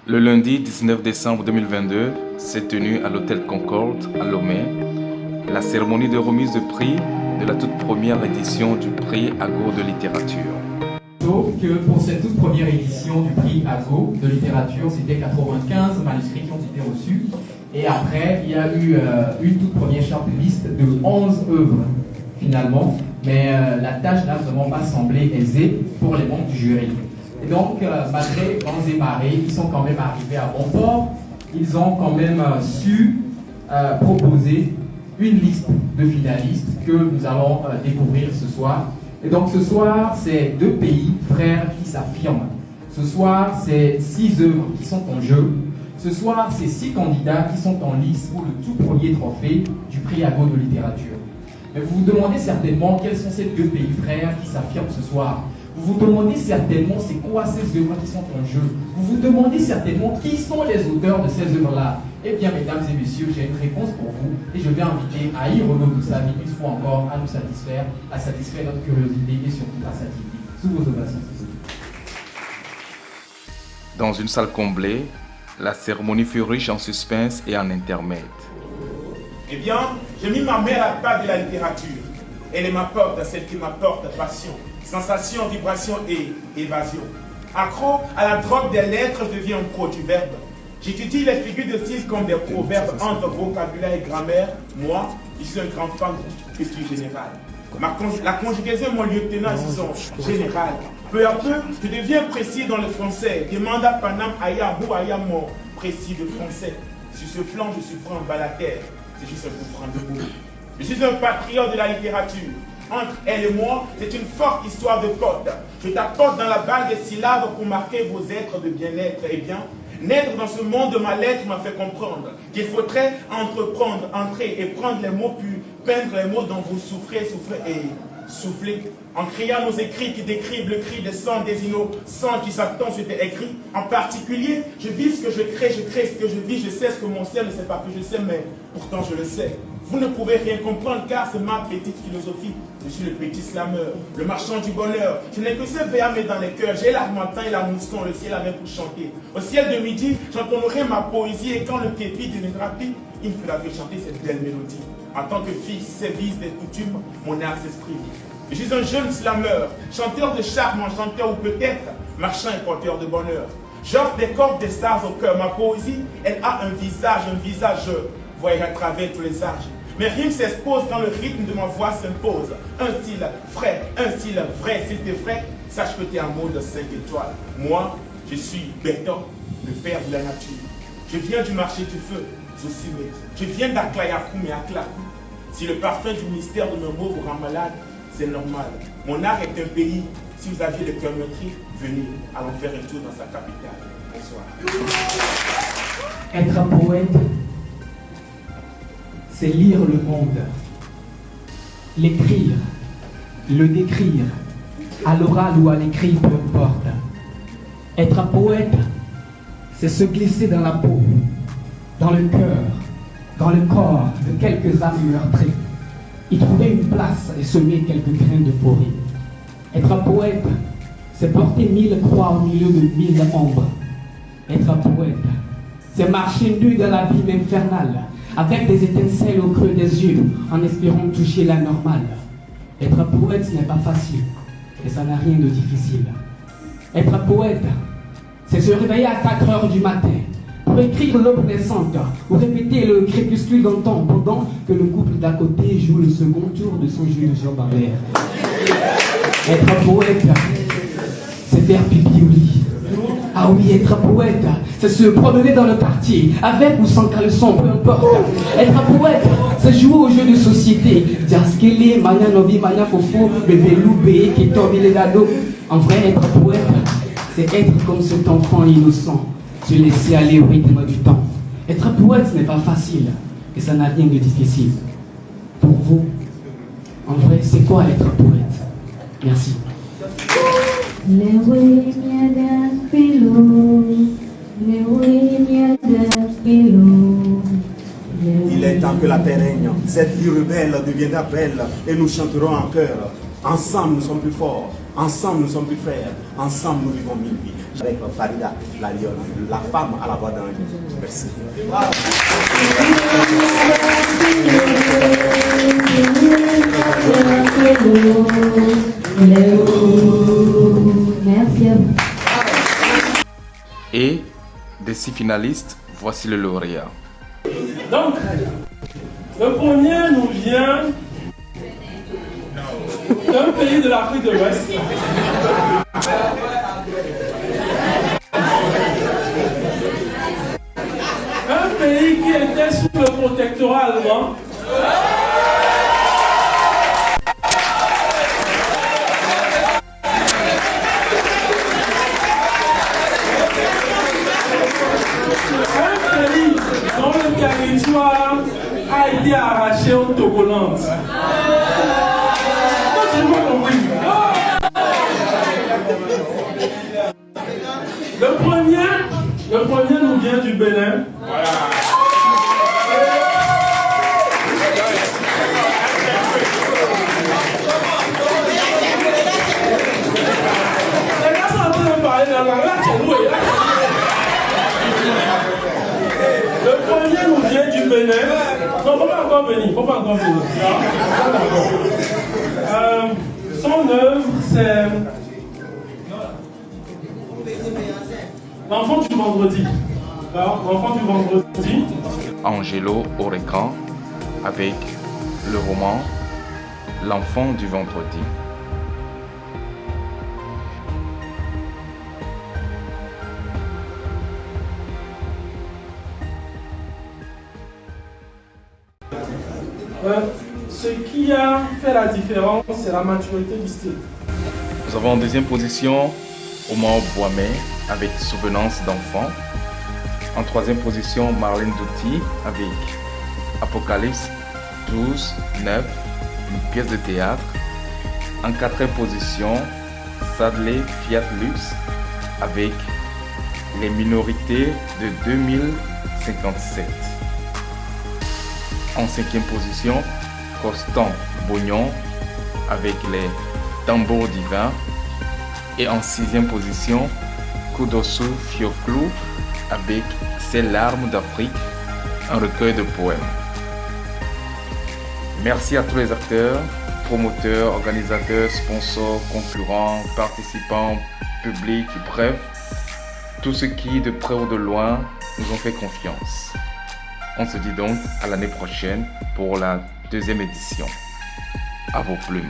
Le lundi 19 décembre 2022 s'est tenue à l'hôtel Concorde à Lomé la cérémonie de remise de prix de la toute première édition du prix Ago de littérature. Sauf que pour cette toute première édition du prix Ago de littérature, c'était 95 manuscrits qui ont été reçus. Et après, il y a eu une toute première shortlist de 11 œuvres finalement. Mais la tâche n'a vraiment pas semblé aisée pour les membres du jury. Et donc, malgré vents et marées, ils sont quand même arrivés à bon port. Ils ont quand même su proposer une liste de finalistes que nous allons découvrir ce soir. Et donc ce soir, c'est 2 pays frères qui s'affirment. Ce soir, c'est 6 œuvres qui sont en jeu. Ce soir, c'est 6 candidats qui sont en lice pour le tout premier trophée du prix Ago de littérature. Mais vous vous demandez certainement quels sont ces 2 pays frères qui s'affirment ce soir. Vous vous demandez certainement c'est quoi ces œuvres qui sont en jeu. Vous vous demandez certainement qui sont les auteurs de ces œuvres-là. Eh bien, mesdames et messieurs, j'ai une réponse pour vous et je vais inviter Aïe Renaud Doussavi une fois encore à nous satisfaire, à satisfaire notre curiosité et surtout à satisfaire sous vos ovations. Dans une salle comblée, la cérémonie fut riche en suspense et en intermède. Eh bien, j'ai mis ma main à la table de la littérature. Elle m'apporte celle qui m'apporte passion, sensation, vibration et évasion. Accro à la drogue des lettres, je deviens un pro du verbe. J'étudie les figures de style comme des proverbes entre vocabulaire et grammaire. Moi, je suis un grand fan de culture générale. La conjugaison, mon lieutenant, ils sont générales. Peu à peu, je deviens précis dans le français. Demande à Panam, Aya, ou Aya, mon précis de français. Sur ce flanc, je suis franc balater. C'est juste un coup franc de mots. Je suis un patriote de la littérature. Entre elle et moi, c'est une forte histoire de code. Je t'apporte dans la balle des syllabes pour marquer vos êtres de bien-être. Eh bien, naître dans ce monde de ma lettre m'a fait comprendre qu'il faudrait entreprendre, entrer et prendre les mots, puis peindre les mots dont vous souffrez et souffler. En criant nos écrits qui décrivent le cri des sangs des innocents qui s'attendent sur tes écrits. En particulier, je vis ce que je crée ce que je vis, je sais ce que mon ciel ne sait pas que je sais, mais pourtant je le sais. Vous ne pouvez rien comprendre car c'est ma petite philosophie. Je suis le petit slameur, le marchand du bonheur. Je n'ai que ce VA dans les cœurs. J'ai l'armentin et la mousson, le ciel avait pour chanter. Au ciel de midi, j'entendrai ma poésie et quand le képi deviendra pique, il me fera chanter cette belle mélodie. En tant que fils, service des coutumes, mon art s'exprime. Je suis un jeune slameur, chanteur de charme, chanteur ou peut-être marchand et porteur de bonheur. J'offre des cordes, des stars au cœur. Ma poésie, elle a un visage, je voyage à travers tous les âges. Mes rimes s'exposent quand le rythme de ma voix s'impose. Un style frais, un style vrai. Si t'es vrai, sache que t'es en mode 5 étoiles. Moi, je suis Béton, le père de la nature. Je viens du marché du feu, Zosimé. Je viens d'Aklayakou, mais Aklakou. Si le parfum du mystère de mes mots vous rend malade, c'est normal. Mon art est un pays. Si vous aviez le cœur meurtri, venez, allons faire un tour dans sa capitale. Bonsoir. Être un poète, c'est lire le monde, l'écrire, le décrire, à l'oral ou à l'écrit, peu importe. Être un poète, c'est se glisser dans la peau, dans le cœur, dans le corps de quelques âmes meurtries, y trouver une place et semer quelques grains de forêt. Être un poète, c'est porter 1000 croix au milieu de 1000 ombres. Être un poète, c'est marcher nu dans l'abîme infernal, avec des étincelles au creux des yeux, en espérant toucher la normale. Être un poète, ce n'est pas facile, et ça n'a rien de difficile. Être un poète, c'est se réveiller à 4 heures du matin, pour écrire l'aube naissante, ou répéter le crépuscule d'antan, pendant que le couple d'à côté joue le second tour de son jeu de Jean Barbère. Être un poète, c'est faire pipi au lit. Ah oui, être un poète, c'est se promener dans le quartier, avec ou sans caleçon, peu importe. Être un poète, c'est jouer aux jeux de société. Diaskele, Maya Novi, Maya Fofo, bébé Loubé, qui tombe les dado. En vrai, être un poète, c'est être comme cet enfant innocent, se laisser aller au rythme du temps. Être un poète, ce n'est pas facile, et ça n'a rien de difficile. Pour vous, en vrai, c'est quoi être un poète? Merci. Il est temps que la terre règne, cette vie rebelle deviendra belle et nous chanterons en chœur. Ensemble nous sommes plus forts. Ensemble, nous sommes plus frères. Ensemble, nous vivons 1000 vies. Avec Farida, la lionne, la femme à la voix d'un lion. Merci. Merci à vous. Et des 6 finalistes, voici le lauréat. Donc, le premier nous vient d'un pays de l'Afrique de l'Ouest. Un pays qui était sous le protectorat allemand. Un pays dont le territoire a été arraché aux Togolandes. Je n'ai pas compris. Le premier nous vient du Bénin. Les gars sont en train de parler dans la langue. Là, c'est loué. Le premier nous vient du Bénin. Non, il ne faut pas encore venir. Il ne faut pas encore venir. Son œuvre, c'est l'enfant du vendredi. L'enfant du vendredi. Angelo Orecan avec le roman L'enfant du vendredi. Ce qui a fait la différence, c'est la maturité du style. Nous avons en deuxième position Omar Boimé avec Souvenance d'enfant. En troisième position, Marlène Douty avec Apocalypse 12, 9, une pièce de théâtre. En quatrième position, Sadley Fiat Lux avec Les minorités de 2057. En cinquième position, Constant Bognon avec Les tambours divins. Et en sixième position, Kudosu Fioclou avec Ces larmes d'Afrique, un recueil de poèmes. Merci à tous les acteurs, promoteurs, organisateurs, sponsors, concurrents, participants, publics, bref, tous ceux qui, de près ou de loin, nous ont fait confiance. On se dit donc à l'année prochaine pour la deuxième édition. À vos plumes.